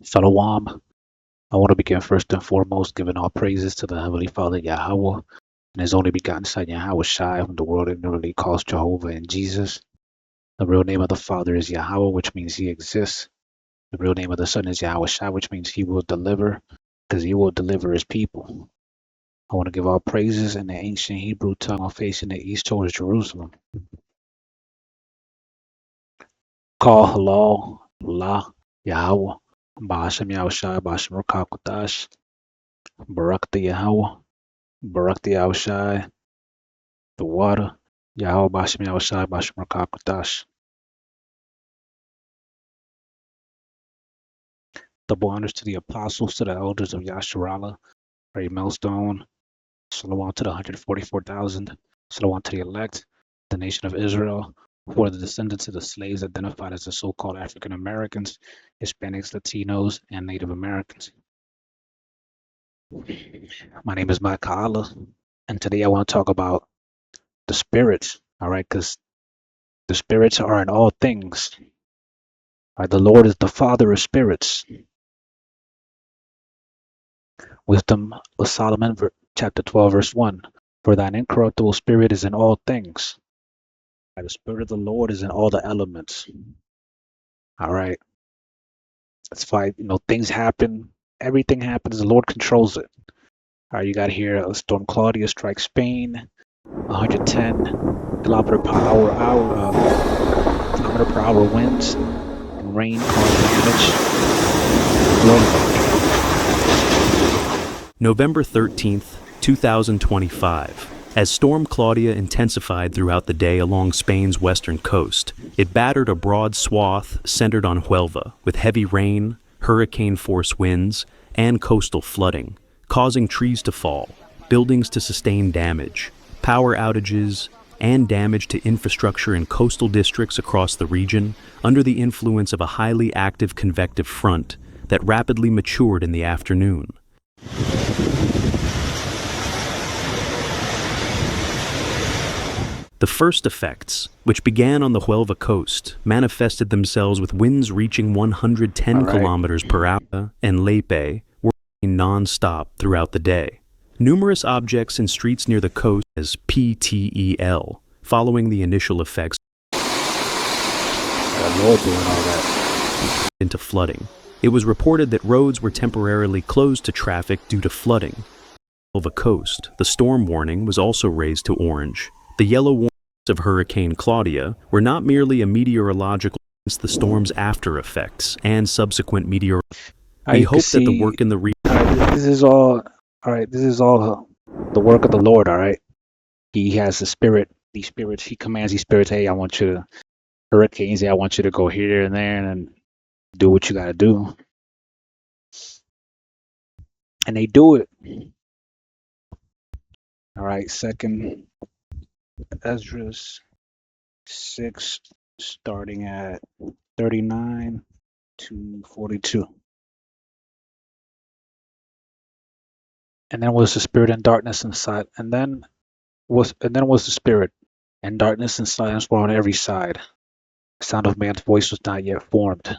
Shalom. I want to begin first and foremost giving all praises to the Heavenly Father Yahweh and His only begotten Son Yahweh Shai, whom the world ignorantly calls Jehovah and Jesus. The real name of the Father is Yahweh, which means He exists. The real name of the Son is Yahweh Shai, which means He will deliver, because He will deliver His people. I want to give all praises in the ancient Hebrew tongue facing the east towards Jerusalem. Call halal, la, Yahweh, Ba'ashem Yahweh Shai, Ba'ashem Rakakwadash, Barak the Yahweh, Barak the Yahweh Shai, the water. Yahweh Bashem Yahweh Shai Bashem Rakakwadash. Double honors to the apostles, to the elders of Yasharala, Greatmillstone. Shalom to the 144,000. Shalom to the elect, the nation of Israel, who are the descendants of the slaves identified as the so-called African Americans, Hispanics, Latinos, and Native Americans. My name is Mike Kaala, and today I want to talk about the spirits, all right, because the spirits are in all things. All right, the Lord is the Father of spirits. Wisdom of Solomon, chapter 12, verse 1. For thine incorruptible spirit is in all things. And the spirit of the Lord is in all the elements. All right. That's fine. Things happen. Everything happens. The Lord controls it. All right. You got here Storm Claudia strikes Spain. 110 kilometer per hour winds and rain cause damage. November 13th, 2025. As Storm Claudia intensified throughout the day along Spain's western coast, it battered a broad swath centered on Huelva with heavy rain, hurricane-force winds, and coastal flooding, causing trees to fall, buildings to sustain damage, power outages, and damage to infrastructure in coastal districts across the region under the influence of a highly active convective front that rapidly matured in the afternoon. The first effects, which began on the Huelva coast, manifested themselves with winds reaching 110 kilometers per hour, and Lepe were non-stop throughout the day. Numerous objects and streets near the coast as PTEL, following the initial effects into flooding. It was reported that roads were temporarily closed to traffic due to flooding. On the coast, the storm warning was also raised to orange. The yellow warnings of Hurricane Claudia were not merely a meteorological against the storm's after effects and subsequent We hope that the work in the region. This is all the work of the Lord. All right, He has the spirit. These spirits, He commands these spirits. Hey, I want you to hurricanes. Hey, I want you to go here and there and do what you got to do, and they do it. All right, second Esdras 6, starting at 39 to 42. And then was the spirit and darkness and silence. And then was the spirit and darkness and silence were on every side. The sound of man's voice was not yet formed.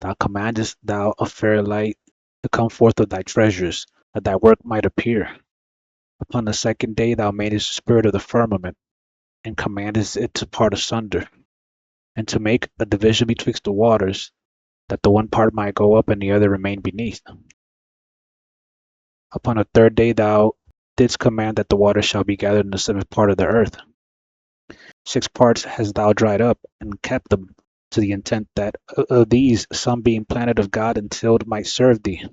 Thou commandest thou a fair light to come forth of thy treasures, that thy work might appear. Upon the second day thou madest the spirit of the firmament, and commandest it to part asunder, and to make a division betwixt the waters, that the one part might go up and the other remain beneath. Upon the third day thou didst command that the waters shall be gathered in the seventh part of the earth. 6 parts hast thou dried up, and kept them, to the intent that of these some being planted of God and tilled might serve thee.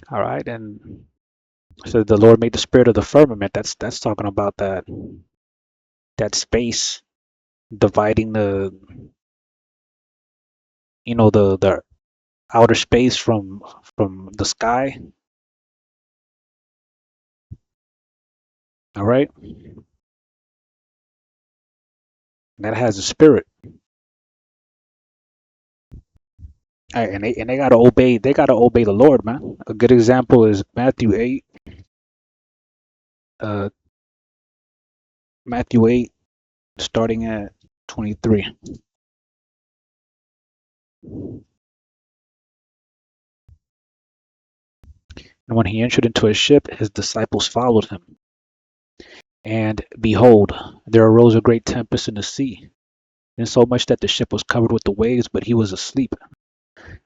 All right, and so the Lord made the spirit of the firmament. That's talking about that space dividing the the outer space from the sky. All right, and that has a spirit. All right, and they gotta obey. They gotta obey the Lord, man. A good example is Matthew 8. Matthew 8, starting at 23. And when he entered into a ship, his disciples followed him. And behold, there arose a great tempest in the sea, insomuch that the ship was covered with the waves, but he was asleep.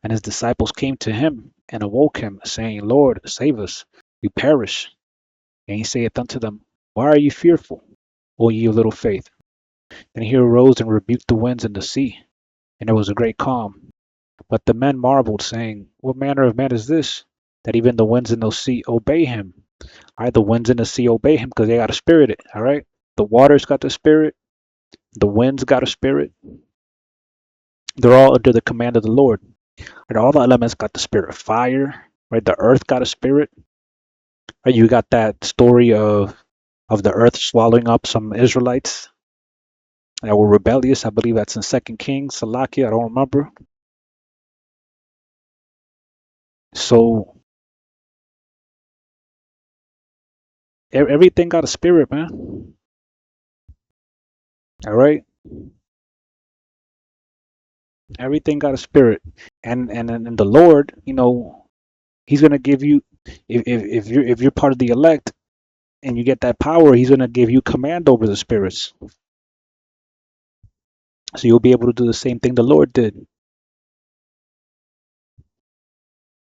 And his disciples came to him and awoke him, saying, Lord, save us, we perish. And he saith unto them, Why are ye fearful, O ye of little faith? Then he arose and rebuked the winds and the sea, and there was a great calm. But the men marveled, saying, What manner of man is this, that even the winds and the sea obey him? All right, the winds and the sea obey him because they got a spirit. All right, the waters got the spirit, the winds got a spirit. They're all under the command of the Lord. And all the elements got the spirit of fire. Right, the earth got a spirit. Right, you got that story of the earth swallowing up some Israelites that were rebellious. I believe that's in Second Kings, Salakia. I don't remember. So everything got a spirit, man. All right, everything got a spirit, and the Lord, He's gonna give you, if you're part of the elect and you get that power, He's gonna give you command over the spirits, so you'll be able to do the same thing the Lord did.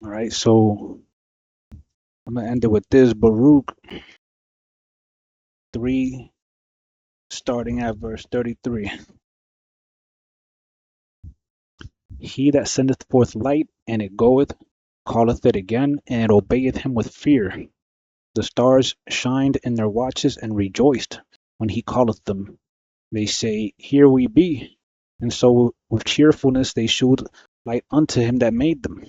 All right, so I'm gonna end it with this Baruch 3, starting at verse 33. He that sendeth forth light, and it goeth, calleth it again, and it obeyeth him with fear. The stars shined in their watches and rejoiced when he calleth them. They say, Here we be. And so with cheerfulness they shewed light unto him that made them.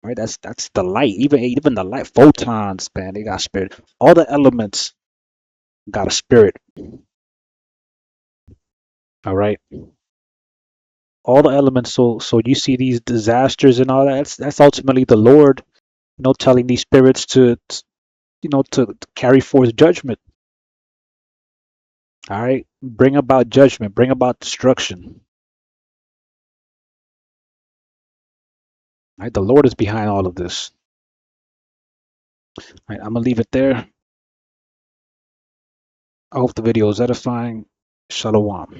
Right? That's the light. Even the light photons, man, they got spirit. All the elements got a spirit. All right. All the elements. So you see these disasters and all that. That's ultimately the Lord, telling these spirits to carry forth judgment. All right. Bring about judgment. Bring about destruction. All right. The Lord is behind all of this. All right. I'm gonna leave it there. I hope the video is edifying. Shalom.